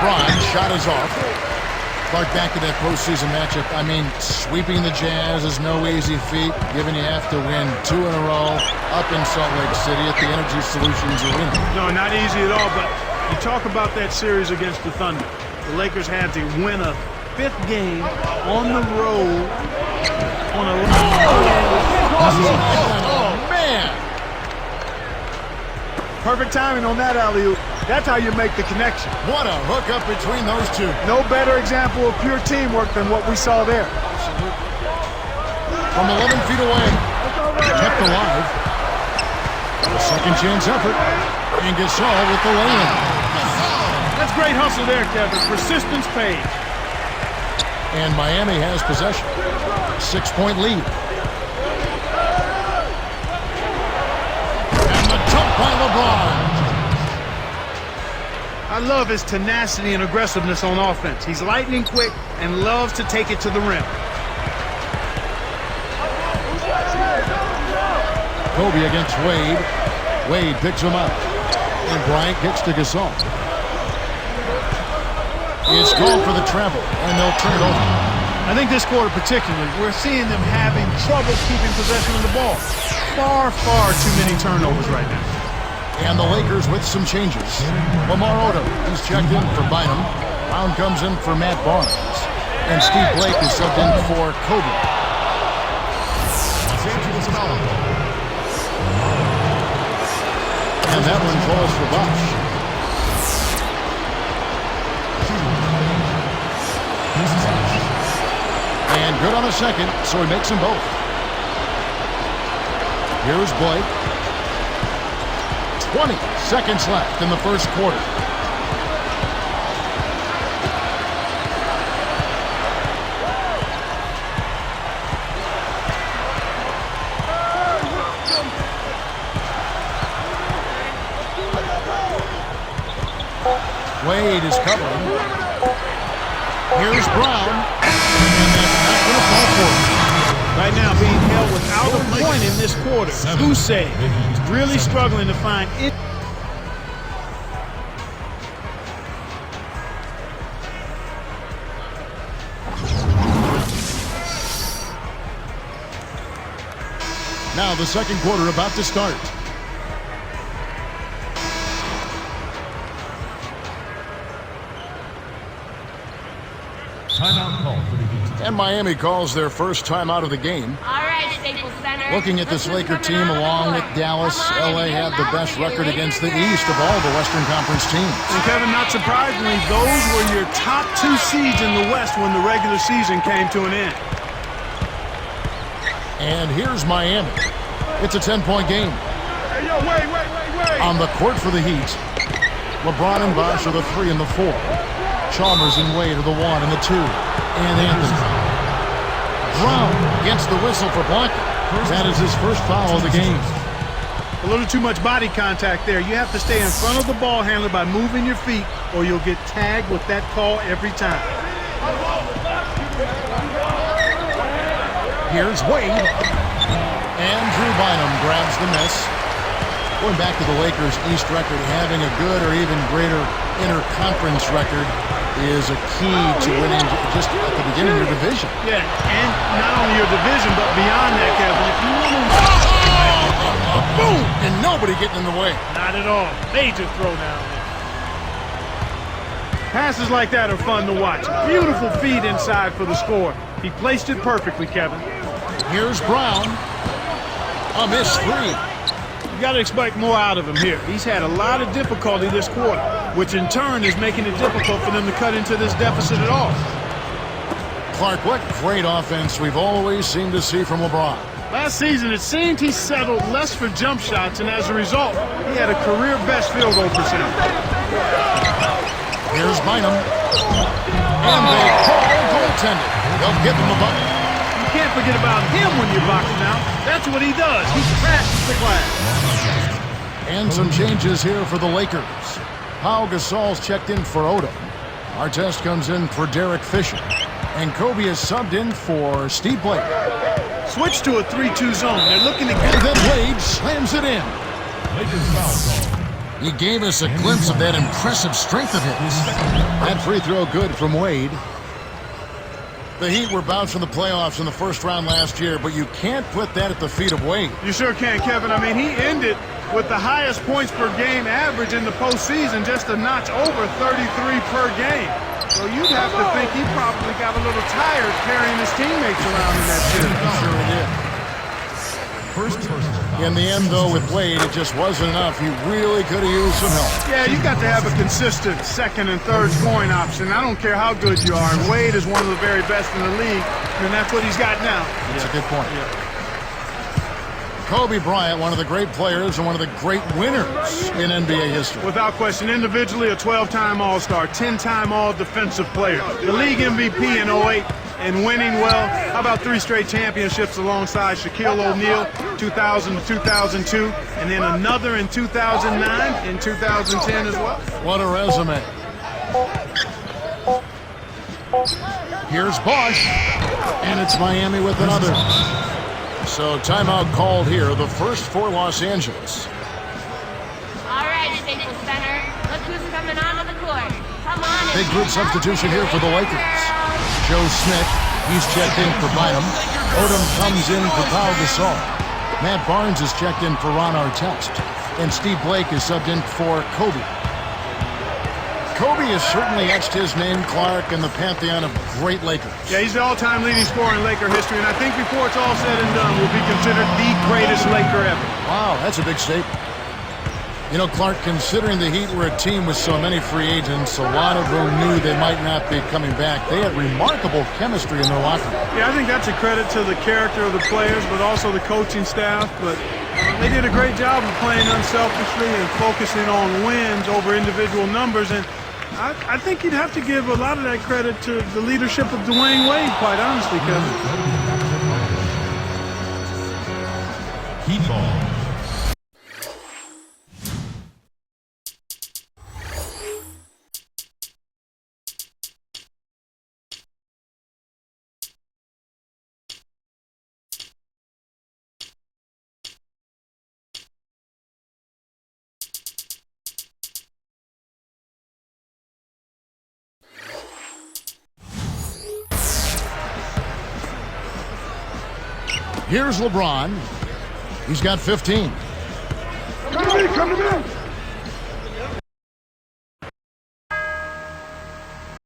LeBron, shot is off. Clark, back to that postseason matchup. I mean, sweeping the Jazz is no easy feat, given you have to win 2 in a row up in Salt Lake City at the Energy Solutions Arena. No, not easy at all, but you talk about that series against the Thunder. The Lakers had to win a 5th game on the road on a Oh, man! perfect timing on that alley-oop. That's how you make the connection. What a hookup between those two. No better example of pure teamwork than what we saw there. From 11 feet away, kept alive. A second chance effort. And Gasol with the lay-in. That's great hustle there, Kevin. Persistence pays. And Miami has possession. 6-point lead. And the dunk by LeBron. I love his tenacity and aggressiveness on offense. He's lightning quick and loves to take it to the rim. Kobe against Wade. Wade picks him up. And Bryant gets to Gasol. It's called for the travel, and they'll turn it over. I think this quarter particularly, we're seeing them having trouble keeping possession of the ball. Far too many turnovers right now. And the Lakers with some changes. Lamar Odom, he's checked in for Bynum. Brown comes in for Matt Barnes. And Steve Blake is subbed in for Kobe. And that one falls for Bosch. And good on a second, so he makes them both. Here's Blake. 20 seconds left in the first quarter. Wade is covering. Here's Brown. And that's not going to fall for him. Right now being held without a point in this quarter. Who say he's really struggling to find it. Now the second quarter about to start. Timeout call for the Heat. And Miami calls their first time out of the game. All right, Staples Center. Looking at this Laker team along with Dallas, LA had the best record against the East of all the Western Conference teams. And Kevin, not surprisingly, those were your top 2 seeds in the West when the regular season came to an end. And here's Miami. It's a 10-point game. Hey, yo, wait. On the court for the Heat, LeBron and Bosch are the 3 and the 4. Chalmers and Wade are the 1 and the 2. And Anthony. Brown gets the whistle for blocking. That is his first foul of the game. A little too much body contact there. You have to stay in front of the ball handler by moving your feet, or you'll get tagged with that call every time. Here's Wade. And Drew Bynum grabs the miss. Going back to the Lakers' East record, having a good or even greater interconference record is a key to winning just at the beginning of your division. Yeah, and not only your division, but beyond that, Kevin. If you want to... Boom! And nobody getting in the way. Not at all. Major throwdown. Passes like that are fun to watch. Beautiful feed inside for the score. He placed it perfectly, Kevin. Here's Brown. A missed 3. You got to expect more out of him here. He's had a lot of difficulty this quarter, which in turn is making it difficult for them to cut into this deficit at all. Clark, what great offense we've always seemed to see from LeBron. Last season, it seemed he settled less for jump shots, and as a result, he had a career-best field goal percentage. Here's Bynum. And they call goaltending. They'll give him a bucket. You can't forget about him when you're boxing out. That's what he does. He crashes the glass. And some changes here for the Lakers. Pau Gasol's checked in for Odom. Artest comes in for Derek Fisher. And Kobe is subbed in for Steve Blake. Switch to a 3-2 zone. They're looking to get... And then Wade slams it in. Lakers foul call. He gave us a glimpse of that impressive strength of his. That free throw good from Wade. The Heat were bounced from the playoffs in the first round last year, but you can't put that at the feet of Wade. You sure can, Kevin. I mean, he ended with the highest points per game average in the postseason, just a notch over 33 per game. So you'd have to think he probably got a little tired carrying his teammates around in that series. Sure he did. In the end, though, with Wade, it just wasn't enough. He really could have used some help. Yeah, you got to have a consistent second and third scoring option. I don't care how good you are. And Wade is one of the very best in the league, and that's what he's got now. That's a good point. Kobe Bryant, one of the great players and one of the great winners in NBA history. Without question, individually a 12-time All-Star, 10-time All-Defensive Player, the league MVP in 08, and winning well. How about 3 straight championships alongside Shaquille O'Neal, 2000 to 2002, and then another in 2009 and 2010 as well. What a resume. Here's Bosch, and it's Miami with another. So timeout called here, the first for Los Angeles. All right, Staples Center. Look who's coming onto the court. Come on. Big group substitution here for the Lakers. Joe Smith, he's checked in for Bynum. Odom comes in for Pau Gasol. Matt Barnes is checked in for Ron Artest. And Steve Blake is subbed in for Kobe. Kobe has certainly etched his name, Clark, in the pantheon of great Lakers. Yeah, he's the all-time leading scorer in Laker history, and I think before it's all said and done, will be considered the greatest Laker ever. Wow, that's a big statement. You know, Clark, considering the Heat were a team with so many free agents, a lot of them knew they might not be coming back. They had remarkable chemistry in their locker room. Yeah, I think that's a credit to the character of the players, but also the coaching staff. But they did a great job of playing unselfishly and focusing on wins over individual numbers. And I think you'd have to give a lot of that credit to the leadership of Dwayne Wade, quite honestly, Kevin. Heat ball. Here's LeBron. He's got 15. Come to me!